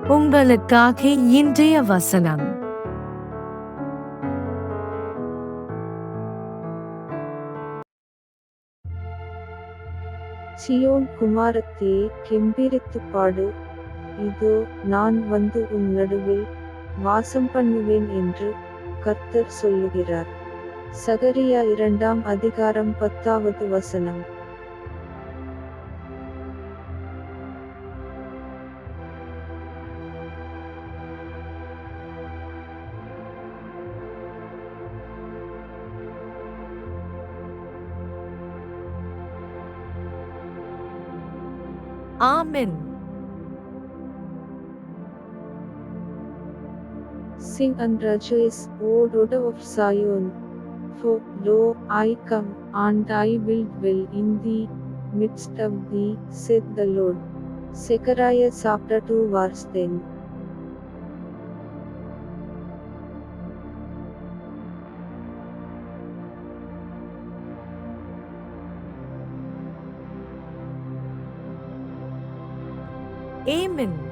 உங்களுக்காக இன்றைய வசனம். சீயோன் குமாரத்தியே, கெம்பீரித்துப் பாடு. இதோ, நான் வந்து உன் நடுவில் வாசம் பண்ணுவேன் என்று கர்த்தர் சொல்லுகிறார். சகரியா 2ஆம் அதிகாரம் 10வது வசனம். ஆமென். Sing and rejoice, O daughter of Zion. For, lo, I come, and I will dwell in the midst of thee, saith the Lord. Zechariah chapter 2 verse 10. Amen.